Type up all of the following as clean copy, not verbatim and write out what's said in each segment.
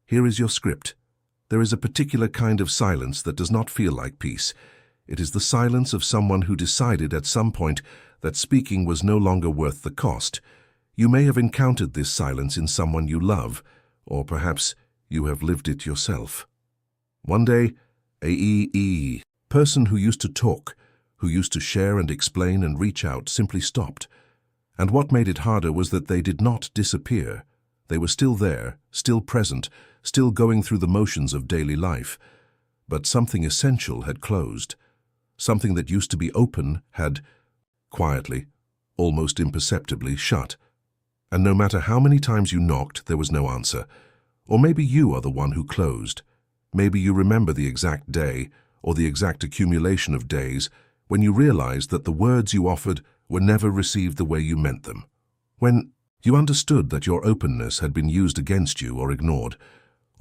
Here is your script. There is a particular kind of silence that does not feel like peace. It is the silence of someone who decided at some point that speaking was no longer worth the cost. You may have encountered this silence in someone you love, or perhaps you have lived it yourself. One day, a person who used to talk, who used to share and explain and reach out, simply stopped. And what made it harder was that they did not disappear. They were still there, still present, still going through the motions of daily life. But something essential had closed. Something that used to be open had, quietly, almost imperceptibly, shut. And no matter how many times you knocked, there was no answer. Or maybe you are the one who closed. Maybe you remember the exact day, or the exact accumulation of days, when you realized that the words you offered were never received the way you meant them. When you understood that your openness had been used against you or ignored,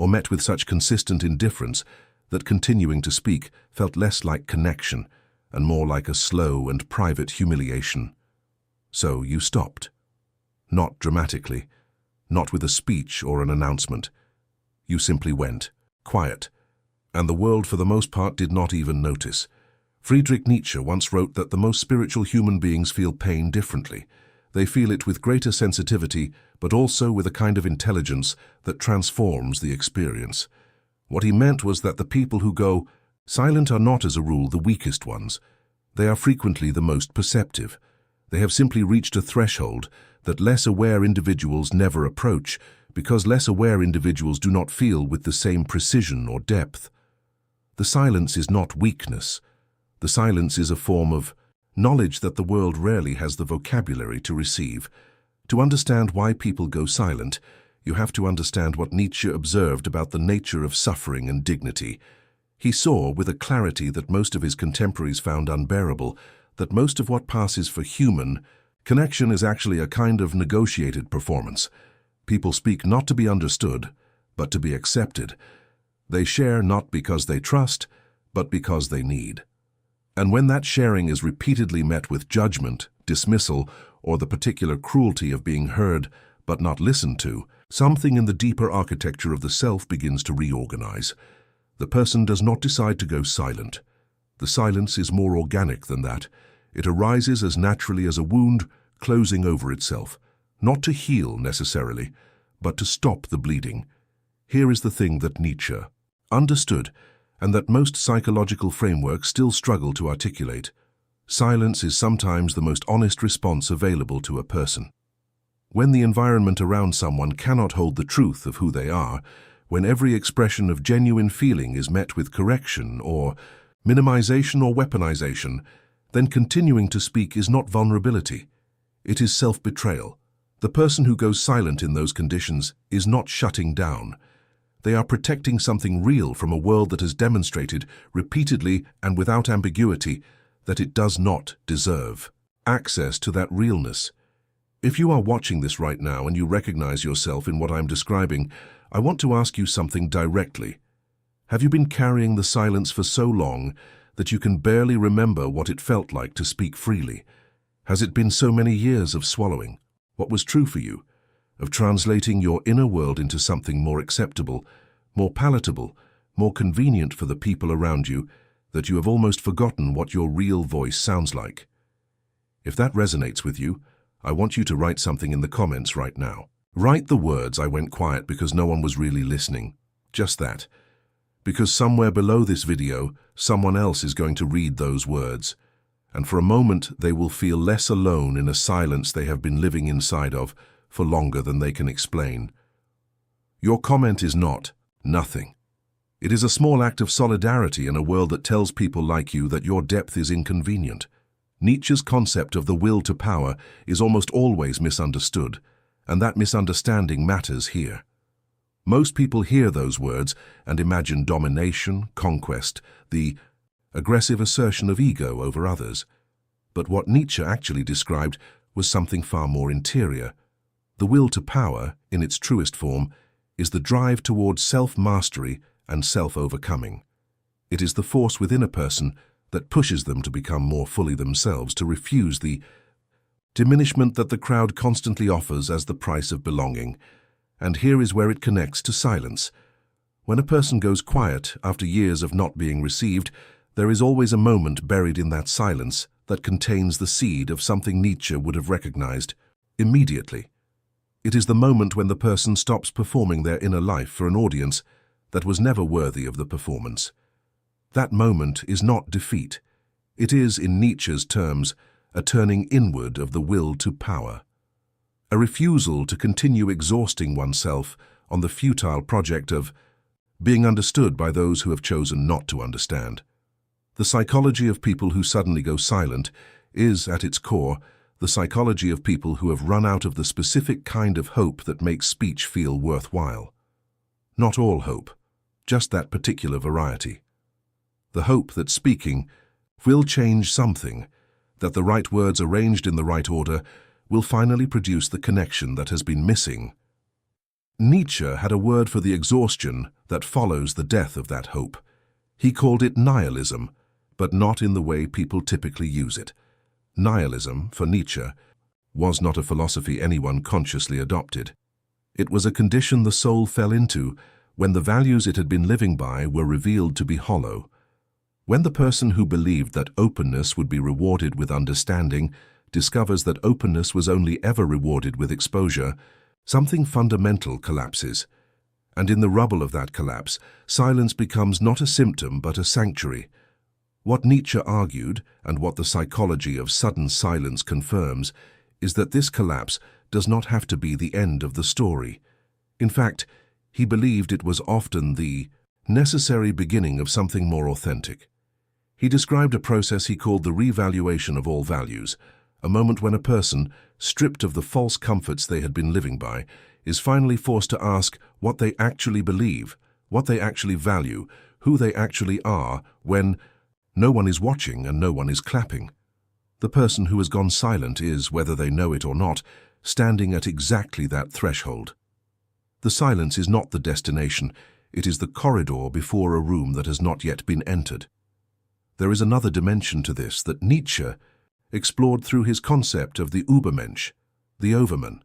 or met with such consistent indifference that continuing to speak felt less like connection and more like a slow and private humiliation. So you stopped. Not dramatically, not with a speech or an announcement. You simply went, quiet, and the world for the most part did not even notice. Friedrich Nietzsche once wrote that the most spiritual human beings feel pain differently. They feel it with greater sensitivity, but also with a kind of intelligence that transforms the experience. What he meant was that the people who go silent are not as a rule the weakest ones. They are frequently the most perceptive. They have simply reached a threshold that less aware individuals never approach, because less aware individuals do not feel with the same precision or depth. The silence is not weakness. The silence is a form of knowledge that the world rarely has the vocabulary to receive. To understand why people go silent, you have to understand what Nietzsche observed about the nature of suffering and dignity. He saw, with a clarity that most of his contemporaries found unbearable, that most of what passes for human connection is actually a kind of negotiated performance. People speak not to be understood, but to be accepted. They share not because they trust, but because they need. And when that sharing is repeatedly met with judgment, dismissal, or the particular cruelty of being heard but not listened to, something in the deeper architecture of the self begins to reorganize. The person does not decide to go silent. The silence is more organic than that. It arises as naturally as a wound closing over itself, not to heal necessarily, but to stop the bleeding. Here is the thing that Nietzsche understood, and that most psychological frameworks still struggle to articulate. Silence is sometimes the most honest response available to a person. When the environment around someone cannot hold the truth of who they are, when every expression of genuine feeling is met with correction or minimization or weaponization, then continuing to speak is not vulnerability. It is self-betrayal. The person who goes silent in those conditions is not shutting down. They are protecting something real from a world that has demonstrated, repeatedly and without ambiguity, that it does not deserve access to that realness. If you are watching this right now and you recognize yourself in what I'm describing, I want to ask you something directly. Have you been carrying the silence for so long that you can barely remember what it felt like to speak freely? Has it been so many years of swallowing what was true for you, of translating your inner world into something more acceptable, more palatable, more convenient for the people around you, that you have almost forgotten what your real voice sounds like? If that resonates with you, I want you to write something in the comments right now. Write the words, "I went quiet because no one was really listening." Just that. Because somewhere below this video, someone else is going to read those words. And for a moment, they will feel less alone in a silence they have been living inside of for longer than they can explain. Your comment is not nothing. It is a small act of solidarity in a world that tells people like you that your depth is inconvenient. Nietzsche's concept of the will to power is almost always misunderstood, and that misunderstanding matters here. Most people hear those words and imagine domination, conquest, the aggressive assertion of ego over others. But what Nietzsche actually described was something far more interior. The will to power, in its truest form, is the drive towards self-mastery and self-overcoming. It is the force within a person that pushes them to become more fully themselves, to refuse the diminishment that the crowd constantly offers as the price of belonging. And here is where it connects to silence. When a person goes quiet after years of not being received, there is always a moment buried in that silence that contains the seed of something Nietzsche would have recognized immediately. It is the moment when the person stops performing their inner life for an audience that was never worthy of the performance. That moment is not defeat. It is, in Nietzsche's terms, a turning inward of the will to power. A refusal to continue exhausting oneself on the futile project of being understood by those who have chosen not to understand. The psychology of people who suddenly go silent is, at its core, the psychology of people who have run out of the specific kind of hope that makes speech feel worthwhile. Not all hope, just that particular variety. The hope that speaking will change something, that the right words arranged in the right order will finally produce the connection that has been missing. Nietzsche had a word for the exhaustion that follows the death of that hope. He called it nihilism, but not in the way people typically use it. Nihilism, for Nietzsche, was not a philosophy anyone consciously adopted. It was a condition the soul fell into when the values it had been living by were revealed to be hollow. When the person who believed that openness would be rewarded with understanding discovers that openness was only ever rewarded with exposure, something fundamental collapses. And in the rubble of that collapse, silence becomes not a symptom but a sanctuary. What Nietzsche argued, and what the psychology of sudden silence confirms, is that this collapse does not have to be the end of the story. In fact, he believed it was often the necessary beginning of something more authentic. He described a process he called the revaluation of all values, a moment when a person, stripped of the false comforts they had been living by, is finally forced to ask what they actually believe, what they actually value, who they actually are, when no one is watching and no one is clapping. The person who has gone silent is, whether they know it or not, standing at exactly that threshold. The silence is not the destination, it is the corridor before a room that has not yet been entered. There is another dimension to this that Nietzsche explored through his concept of the Übermensch, the overman,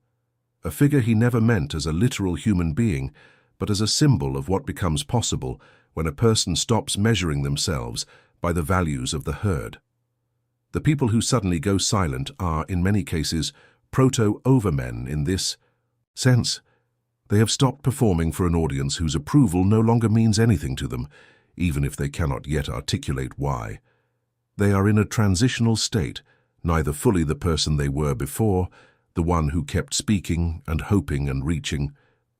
a figure he never meant as a literal human being, but as a symbol of what becomes possible when a person stops measuring themselves by the values of the herd. The people who suddenly go silent are, in many cases, proto-overmen in this sense. They have stopped performing for an audience whose approval no longer means anything to them, even if they cannot yet articulate why. They are in a transitional state, neither fully the person they were before, the one who kept speaking and hoping and reaching,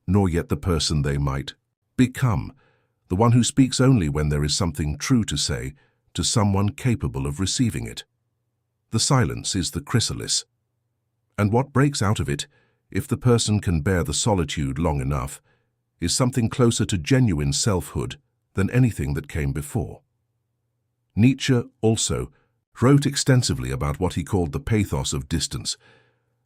nor yet the person they might become, the one who speaks only when there is something true to say to someone capable of receiving it. The silence is the chrysalis. And what breaks out of it, if the person can bear the solitude long enough, is something closer to genuine selfhood than anything that came before. Nietzsche also wrote extensively about what he called the pathos of distance,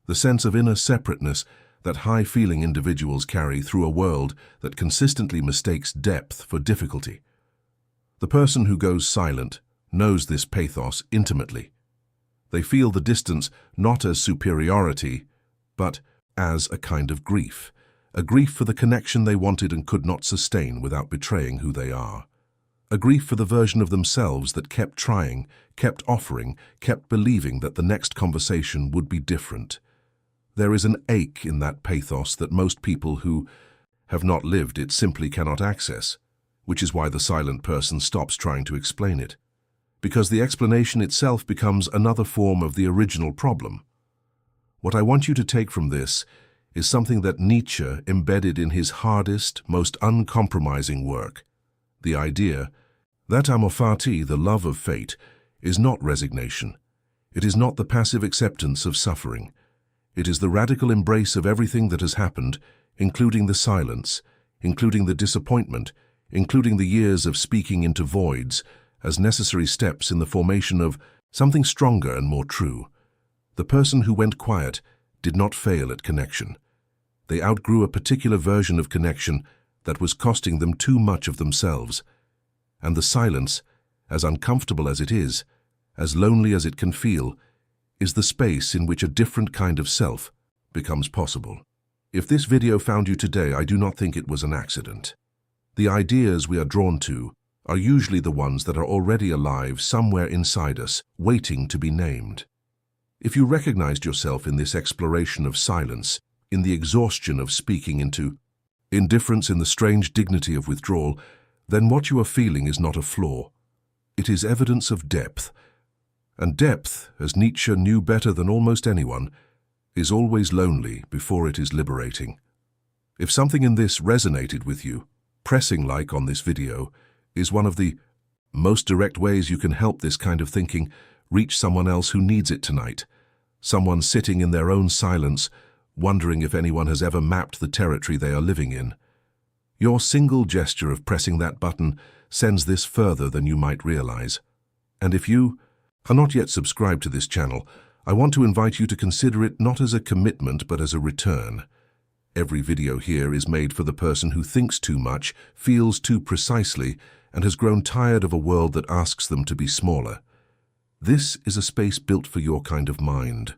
the sense of inner separateness that high-feeling individuals carry through a world that consistently mistakes depth for difficulty. The person who goes silent knows this pathos intimately. They feel the distance not as superiority, but as a kind of grief, a grief for the connection they wanted and could not sustain without betraying who they are. A grief for the version of themselves that kept trying, kept offering, kept believing that the next conversation would be different. There is an ache in that pathos that most people who have not lived it simply cannot access, which is why the silent person stops trying to explain it, because the explanation itself becomes another form of the original problem. What I want you to take from this is something that Nietzsche embedded in his hardest, most uncompromising work, the idea that amor fati, the love of fate, is not resignation. It is not the passive acceptance of suffering. It is the radical embrace of everything that has happened, including the silence, including the disappointment, including the years of speaking into voids, as necessary steps in the formation of something stronger and more true. The person who went quiet did not fail at connection. They outgrew a particular version of connection that was costing them too much of themselves. And the silence, as uncomfortable as it is, as lonely as it can feel, is the space in which a different kind of self becomes possible. If this video found you today, I do not think it was an accident. The ideas we are drawn to are usually the ones that are already alive somewhere inside us, waiting to be named. If you recognized yourself in this exploration of silence, in the exhaustion of speaking, into indifference, in the strange dignity of withdrawal, then what you are feeling is not a flaw. It is evidence of depth. And depth, as Nietzsche knew better than almost anyone, is always lonely before it is liberating. If something in this resonated with you, pressing like on this video is one of the most direct ways you can help this kind of thinking reach someone else who needs it tonight. Someone sitting in their own silence, wondering if anyone has ever mapped the territory they are living in. Your single gesture of pressing that button sends this further than you might realize. And if you are not yet subscribed to this channel, I want to invite you to consider it not as a commitment but as a return. Every video here is made for the person who thinks too much, feels too precisely, and has grown tired of a world that asks them to be smaller. This is a space built for your kind of mind.